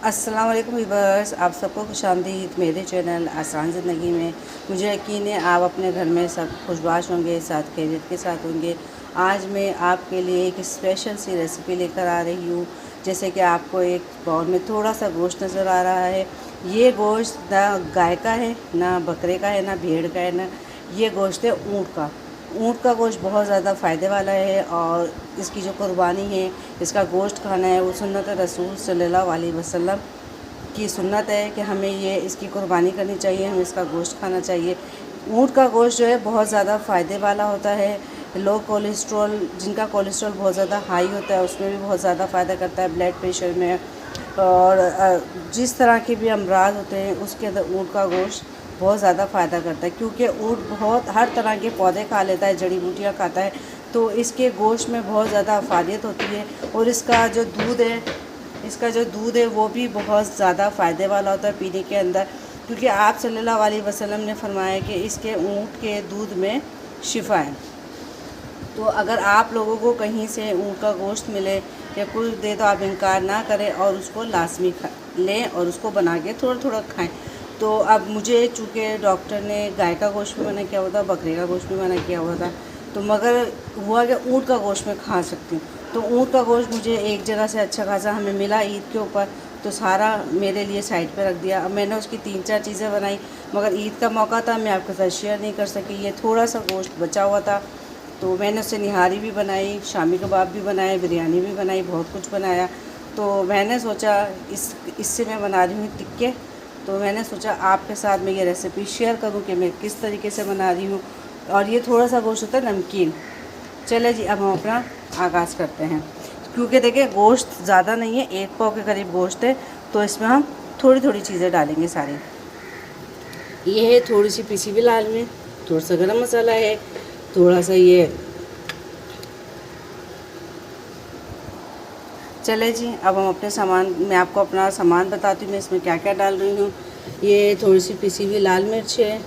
अस्सलाम वालेकुम वीवर्स, आप सबको खुशामदीद मेरे चैनल आसान ज़िंदगी में। मुझे यकीन है आप अपने घर में सब खुशबाश होंगे, साथ खैरियत के साथ होंगे। आज मैं आपके लिए एक स्पेशल सी रेसिपी लेकर आ रही हूँ। जैसे कि आपको एक बाउल में थोड़ा सा गोश्त नज़र आ रहा है। ये गोश्त ना गाय का है, ना बकरे का है, ना भेड़ का है, ना ये गोश्त है ऊँट का। ऊँट का गोश्त बहुत ज़्यादा फ़ायदे वाला है और इसकी जो कुर्बानी है, इसका गोश्त खाना है, वो सुन्नत रसूल सल्लल्लाहु अलैहि वसल्लम की सुन्नत है कि हमें ये इसकी कुर्बानी करनी चाहिए, हमें इसका गोश्त खाना चाहिए। ऊँट का गोश्त जो है बहुत ज़्यादा फ़ायदे वाला होता है। लो कोलेस्ट्रॉल, जिनका कोलेस्ट्रॉल बहुत ज़्यादा हाई होता है उसमें भी बहुत ज़्यादा फ़ायदा करता है, ब्लड प्रेशर में। और जिस तरह के भी अमराज होते हैं उसके अंदर ऊँट का गोश्त बहुत ज़्यादा फ़ायदा करता है, क्योंकि ऊँट बहुत हर तरह के पौधे खा लेता है, जड़ी बूटियाँ खाता है, तो इसके गोश्त में बहुत ज़्यादा अफादियत होती है। और इसका जो दूध है वो भी बहुत ज़्यादा फ़ायदे वाला होता है पीने के अंदर, क्योंकि आप सल्लल्लाहु अलैहि वसल्लम ने फरमाया कि इसके ऊँट के दूध में शिफा है। तो अगर आप लोगों को कहीं से ऊँट का गोश्त मिले या कुछ दे तो आप इनकार ना करें और उसको लाजमी खा लें और उसको बना के थोड़ा थोड़ा खाएं। तो अब मुझे चूँकि डॉक्टर ने गाय का गोश्त भी मना किया हुआ था, बकरे का गोश्त भी मना किया हुआ था, तो मगर हुआ कि ऊँट का गोश्त मैं खा सकती हूँ। तो ऊँट का गोश्त मुझे एक जगह से अच्छा खासा हमें मिला ईद के ऊपर, तो सारा मेरे लिए साइड पे रख दिया। अब मैंने उसकी 3-4 चीज़ें बनाई, मगर ईद का मौका था, मैं आपके साथ शेयर नहीं कर सकी। ये थोड़ा सा गोश्त बचा हुआ था, तो मैंने उससे निहारी भी बनाई, शामी कबाब भी बनाए, बिरयानी भी बनाई, बहुत कुछ बनाया। तो मैंने सोचा इससे मैं बना रही हूँ टिक्के। तो मैंने सोचा आपके साथ मैं ये रेसिपी शेयर करूँ कि मैं किस तरीके से बना रही हूँ। और ये थोड़ा सा गोश्त होता है नमकीन। चले जी, अब हम अपना आगाज़ करते हैं। क्योंकि देखिए गोश्त ज़्यादा नहीं है, 1 पाव के करीब गोश्त है, तो इसमें हम थोड़ी थोड़ी चीज़ें डालेंगे सारी। ये है थोड़ी सी पिसी हुई लाल मिर्च, थोड़ा सा गरम मसाला है, थोड़ा सा ये। चले जी, अब हम अपने सामान, मैं आपको अपना सामान बताती हूँ मैं इसमें क्या क्या डाल रही हूँ। ये थोड़ी सी पिसी हुई लाल मिर्च है,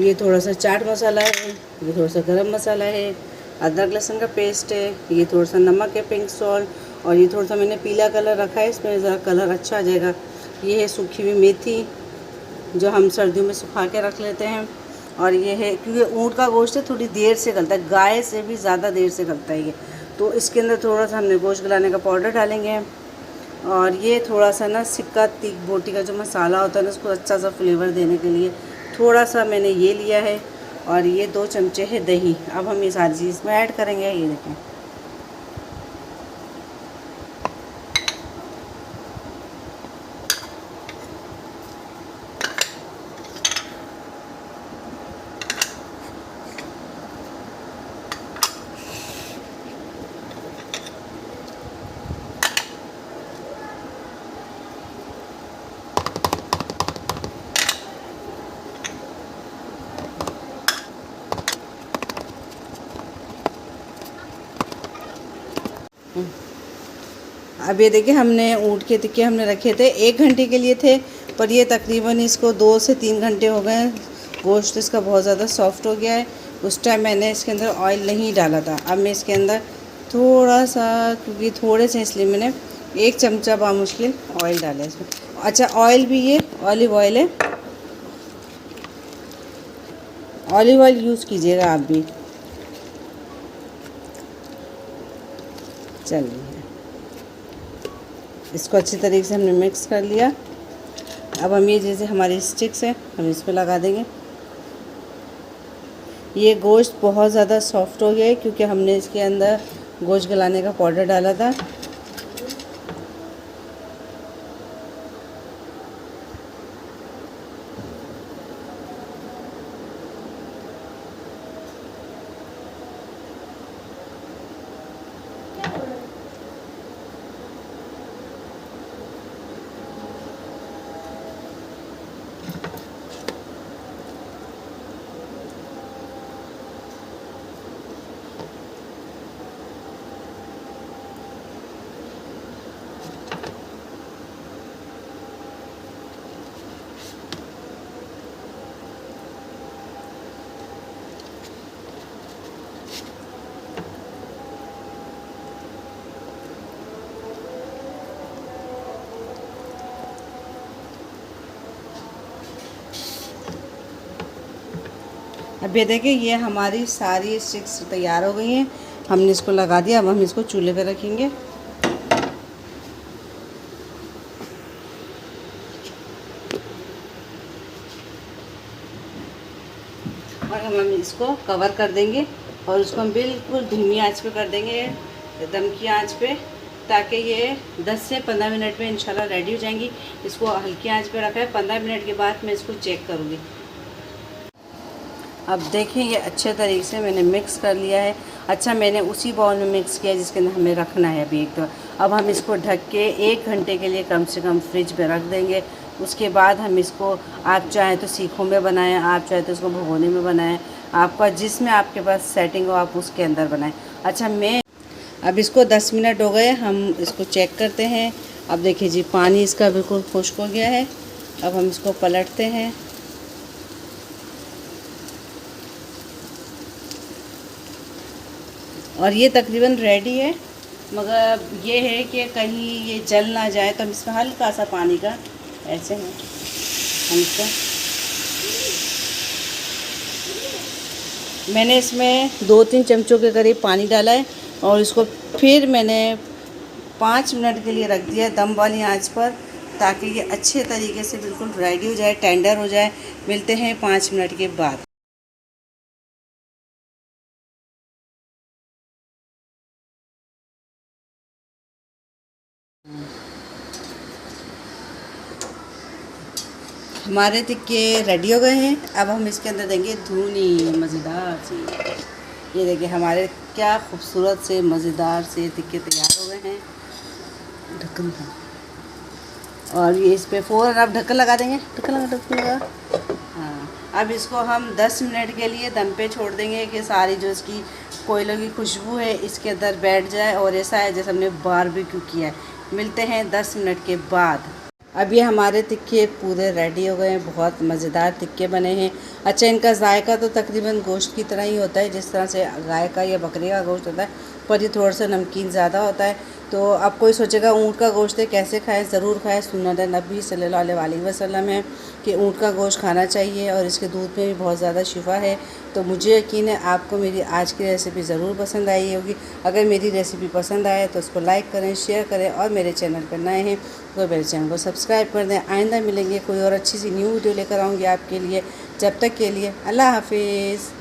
ये थोड़ा सा चाट मसाला है, ये थोड़ा सा गरम मसाला है, अदरक लहसुन का पेस्ट है, ये थोड़ा सा नमक है, पिंक सॉल्ट, और ये थोड़ा सा मैंने पीला कलर रखा है, इसमें ज़रा कलर अच्छा आ जाएगा। ये है सूखी हुई मेथी जो हम सर्दियों में सुखा के रख लेते हैं। और ये है, क्योंकि ऊँट का गोश्त है थोड़ी देर से गलता है, गाय से भी ज़्यादा देर से गलता है ये, तो इसके अंदर थोड़ा सा हमने गोश्त गलाने का पाउडर डालेंगे। और ये थोड़ा सा ना सिक्का तीख बोटी का जो मसाला होता है ना, उसको अच्छा सा फ्लेवर देने के लिए थोड़ा सा मैंने ये लिया है। और ये 2 चमचे है दही। अब हम ये सारी चीज़ में ऐड करेंगे। ये देखें, अब ये देखिए हमने ऊँट के टिक्के हमने रखे थे 1 घंटे के लिए थे, पर ये तकरीबन इसको 2 से 3 घंटे हो गए। गोश्त इसका बहुत ज़्यादा सॉफ्ट हो गया है। उस टाइम मैंने इसके अंदर ऑयल नहीं डाला था। अब मैं इसके अंदर थोड़ा सा, क्योंकि थोड़े से इसलिए मैंने 1 चमचा बामुश्किल ऑयल डाला है इसमें। अच्छा, ऑयल भी ये ऑलिव ऑयल है, ऑलिव ऑयल यूज़ कीजिएगा आप भी। चलिए, इसको अच्छी तरीके से हमने मिक्स कर लिया। अब हम ये जैसे हमारी स्टिक्स हैं हम इस पर लगा देंगे। ये गोश्त बहुत ज़्यादा सॉफ्ट हो गया है क्योंकि हमने इसके अंदर गोश्त गलाने का पाउडर डाला था। अब ये देखिए ये हमारी सारी स्टिक्स तैयार हो गई हैं। हमने इसको लगा दिया। अब हम इसको चूल्हे पे रखेंगे और हम इसको कवर कर देंगे और उसको हम बिल्कुल धीमी आंच पे कर देंगे, दम की आंच पे, ताकि ये 10 से 15 मिनट में इंशाल्लाह रेडी हो जाएंगी। इसको हल्की आंच पे रखा है। 15 मिनट के बाद मैं इसको चेक करूँगी। अब देखिए ये अच्छे तरीके से मैंने मिक्स कर लिया है। अच्छा, मैंने उसी बाउल में मिक्स किया जिसके अंदर हमें रखना है अभी एक तो। अब हम इसको ढक के 1 घंटे के लिए कम से कम फ्रिज में रख देंगे। उसके बाद हम इसको, आप चाहें तो सीखों में बनाएं, आप चाहें तो इसको भगोने में बनाएं, आपका जिसमें आपके पास सेटिंग हो आप उसके अंदर बनाएं। अच्छा, मैं अब इसको 10 मिनट हो गए, हम इसको चेक करते हैं। अब देखिए जी पानी इसका बिल्कुल खुश्क हो गया है। अब हम इसको पलटते हैं और ये तकरीबन रेडी है। मगर ये है कि कहीं ये जल ना जाए तो हम इसमें हल्का सा पानी का ऐसे हैं हम इसको, मैंने इसमें 2-3 चमचों के करीब पानी डाला है और इसको फिर मैंने 5 मिनट के लिए रख दिया दम वाली आंच पर, ताकि ये अच्छे तरीके से बिल्कुल रेडी हो जाए, टेंडर हो जाए। मिलते हैं 5 मिनट के बाद। हमारे टिक्के रेडी हो गए हैं। अब हम इसके अंदर देंगे धुनी मज़ेदार सी। ये देखिए हमारे क्या खूबसूरत से मज़ेदार से टिक्के तैयार हो गए हैं। ढक्कन था और ये इस पे फ़ौरन आप ढक्कन लगा देंगे। ढक्कन लगा। हाँ, अब इसको हम 10 मिनट के लिए दम पे छोड़ देंगे कि सारी जो इसकी कोयलों की खुशबू है इसके अंदर बैठ जाए और ऐसा है जैसे हमने बारबेक्यू किया है। मिलते हैं 10 मिनट के बाद। अब ये हमारे टिक्के पूरे रेडी हो गए हैं। बहुत मज़ेदार टिक्के बने हैं। अच्छा, इनका जायका तो तकरीबन गोश्त की तरह ही होता है, जिस तरह से गाय का या बकरी का गोश्त होता है, पर ये थोड़ा सा नमकीन ज़्यादा होता है। तो अब कोई सोचेगा ऊँट का गोश्त है कैसे खाएं, ज़रूर खाएं। सुन्नत नबी सल्लल्लाहु अलैहि वसल्लम है कि ऊँट का गोश्त खाना चाहिए और इसके दूध में भी बहुत ज़्यादा शिफा है। तो मुझे यकीन है आपको मेरी आज की रेसिपी ज़रूर पसंद आई होगी। अगर मेरी रेसिपी पसंद आए तो उसको लाइक करें, शेयर करें और मेरे चैनल पर नए हैं तो मेरे चैनल को सब्सक्राइब कर दें। आइंदा मिलेंगे कोई और अच्छी सी न्यू वीडियो लेकर आऊँगी आपके लिए। जब तक के लिए अल्लाह हाफिज़।